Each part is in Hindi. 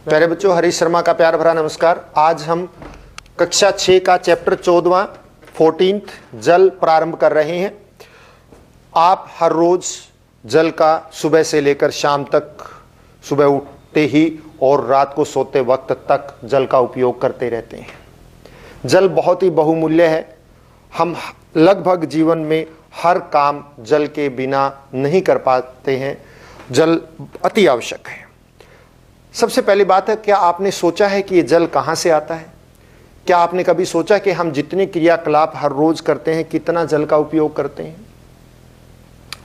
प्यारे बच्चों, हरीश शर्मा का प्यार भरा नमस्कार। आज हम कक्षा 6 का चैप्टर 14वां 14th जल प्रारंभ कर रहे हैं। आप हर रोज जल का सुबह से लेकर शाम तक, सुबह उठते ही और रात को सोते वक्त तक जल का उपयोग करते रहते हैं। जल बहुत ही बहुमूल्य है। हम लगभग जीवन में हर काम जल के बिना नहीं कर पाते हैं। जल अति आवश्यक है। सबसे पहली बात है, क्या आपने सोचा है कि ये जल कहाँ से आता है? क्या आपने कभी सोचा कि हम जितने क्रियाकलाप हर रोज करते हैं कितना जल का उपयोग करते हैं?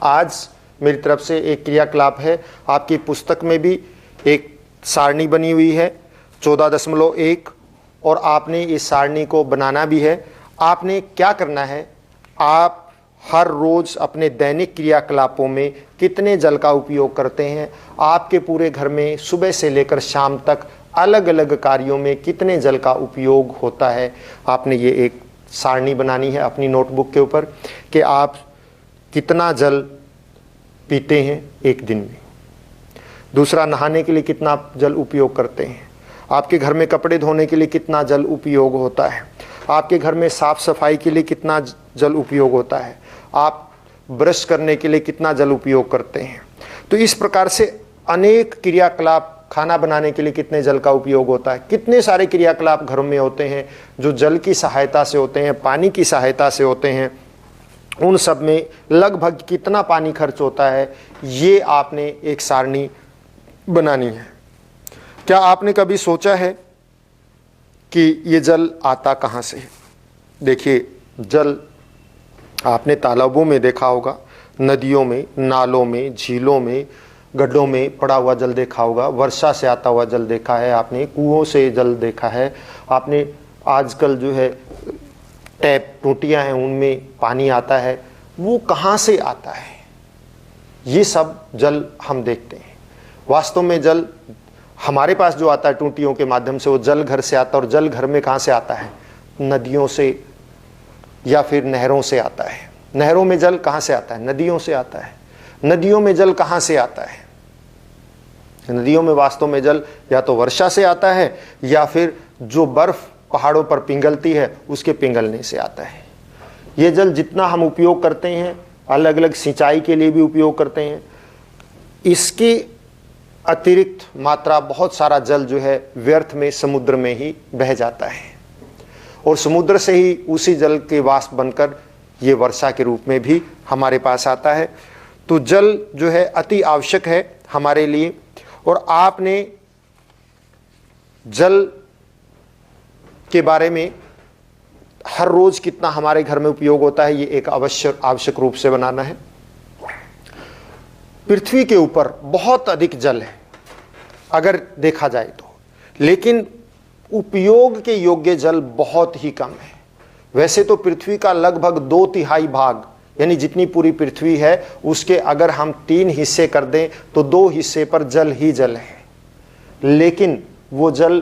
आज मेरी तरफ से एक क्रियाकलाप है। आपकी पुस्तक में भी एक सारणी बनी हुई है 14.1 और आपने इस सारणी को बनाना भी है। आपने क्या करना है, आप हर रोज अपने दैनिक क्रियाकलापों में कितने जल का उपयोग करते हैं, आपके पूरे घर में सुबह से लेकर शाम तक अलग अलग कार्यों में कितने जल का उपयोग होता है, आपने ये एक सारणी बनानी है अपनी नोटबुक के ऊपर कि आप कितना जल पीते हैं एक दिन में। दूसरा, नहाने के लिए कितना जल उपयोग करते हैं। आपके घर में कपड़े धोने के लिए कितना जल उपयोग होता है। आपके घर में साफ सफाई के लिए कितना जल उपयोग होता है। आप ब्रश करने के लिए कितना जल उपयोग करते हैं। तो इस प्रकार से अनेक क्रियाकलाप, खाना बनाने के लिए कितने जल का उपयोग होता है। कितने सारे क्रियाकलाप घरों में होते हैं जो जल की सहायता से होते हैं, पानी की सहायता से होते हैं। उन सब में लगभग कितना पानी खर्च होता है, ये आपने एक सारणी बनानी है। क्या आपने कभी सोचा है कि ये जल आता कहाँ से है? देखिए, जल आपने तालाबों में देखा होगा, नदियों में, नालों में, झीलों में, गड्ढों में पड़ा हुआ जल देखा होगा। वर्षा से आता हुआ जल देखा है आपने, कुओं से जल देखा है आपने। आजकल जो है टैप टूटियाँ हैं, उनमें पानी आता है। वो कहाँ से आता है? ये सब जल हम देखते हैं। वास्तव में जल हमारे पास जो आता है टूटियों के माध्यम से, वो जल घर से आता है। और जल घर में कहाँ से आता है? नदियों से या फिर नहरों से आता है। नहरों में जल कहाँ से आता है? नदियों से आता है। नदियों में जल कहाँ से आता है? नदियों में वास्तव में जल या तो वर्षा से आता है या फिर जो बर्फ पहाड़ों पर पिघलती है उसके पिघलने से आता है। ये जल जितना हम उपयोग करते हैं, अलग अलग सिंचाई के लिए भी उपयोग करते हैं, इसके अतिरिक्त मात्रा बहुत सारा जल जो है व्यर्थ में समुद्र में ही बह जाता है और समुद्र से ही उसी जल के वाष्प बनकर ये वर्षा के रूप में भी हमारे पास आता है। तो जल जो है अति आवश्यक है हमारे लिए। और आपने जल के बारे में हर रोज कितना हमारे घर में उपयोग होता है, ये एक आवश्यक रूप से बनाना है। पृथ्वी के ऊपर बहुत अधिक जल है अगर देखा जाए तो, लेकिन उपयोग के योग्य जल बहुत ही कम है। वैसे तो पृथ्वी का लगभग 2/3 भाग, यानी जितनी पूरी पृथ्वी है उसके अगर हम 3 हिस्से कर दें तो 2 हिस्से पर जल ही जल है, लेकिन वो जल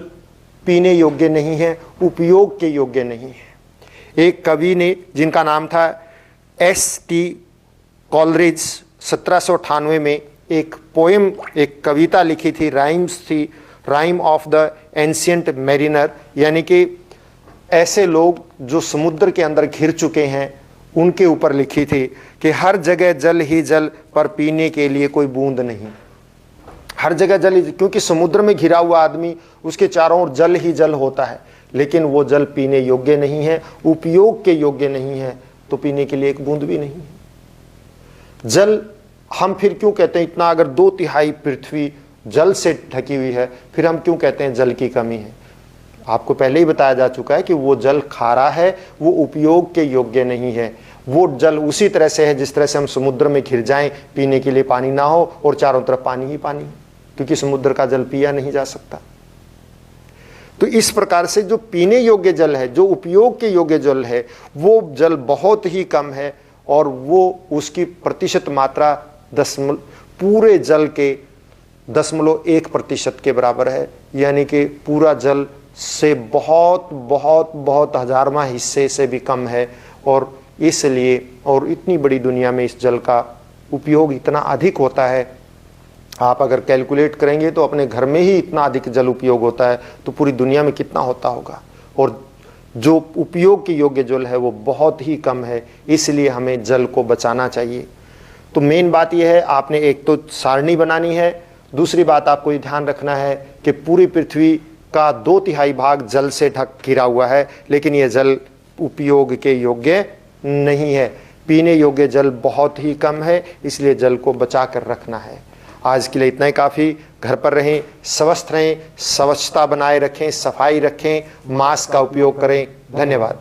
पीने योग्य नहीं है, उपयोग के योग्य नहीं है। एक कवि ने, जिनका नाम था S.T. कॉलरिज, 1798 में एक पोएम, एक कविता लिखी थी, राइम्स थी, rhyme of the ancient mariner, यानी कि ऐसे लोग जो समुद्र के अंदर घिर चुके हैं उनके ऊपर लिखी थी कि हर जगह जल ही जल पर पीने के लिए कोई बूंद नहीं। हर जगह जल ही, क्योंकि समुद्र में घिरा हुआ आदमी, उसके चारों ओर जल ही जल होता है, लेकिन वो जल पीने योग्य नहीं है, उपयोग के योग्य नहीं है, तो पीने के लिए एक बूंद भी नहीं है। जल हम फिर क्यों कहते हैं इतना, अगर 2/3 पृथ्वी जल से ढकी हुई है, फिर हम क्यों कहते हैं जल की कमी है? आपको पहले ही बताया जा चुका है कि वो जल खारा है, वो उपयोग के योग्य नहीं है। वो जल उसी तरह से है जिस तरह से हम समुद्र में घिर जाएं, पीने के लिए पानी ना हो और चारों तरफ पानी ही पानी, क्योंकि समुद्र का जल पिया नहीं जा सकता। तो इस प्रकार से जो पीने योग्य जल है, जो उपयोग के योग्य जल है, वो जल बहुत ही कम है और वो उसकी प्रतिशत मात्रा पूरे जल के 0.1% के बराबर है। यानी कि पूरा जल से बहुत बहुत बहुत हजारवां हिस्से से भी कम है। और इसलिए, और इतनी बड़ी दुनिया में इस जल का उपयोग इतना अधिक होता है आप अगर कैलकुलेट करेंगे तो अपने घर में ही इतना अधिक जल उपयोग होता है, तो पूरी दुनिया में कितना होता होगा। और जो उपयोग के योग्य जल है वो बहुत ही कम है, इसलिए हमें जल को बचाना चाहिए। तो मेन बात यह है, आपने एक तो सारणी बनानी है, दूसरी बात आपको ये ध्यान रखना है कि पूरी पृथ्वी का 2/3 भाग जल से घिरा हुआ है, लेकिन यह जल उपयोग के योग्य नहीं है। पीने योग्य जल बहुत ही कम है, इसलिए जल को बचा कर रखना है। आज के लिए इतना ही काफ़ी। घर पर रहें, स्वस्थ रहें, स्वच्छता बनाए रखें, सफाई रखें, मास्क का उपयोग करें। धन्यवाद।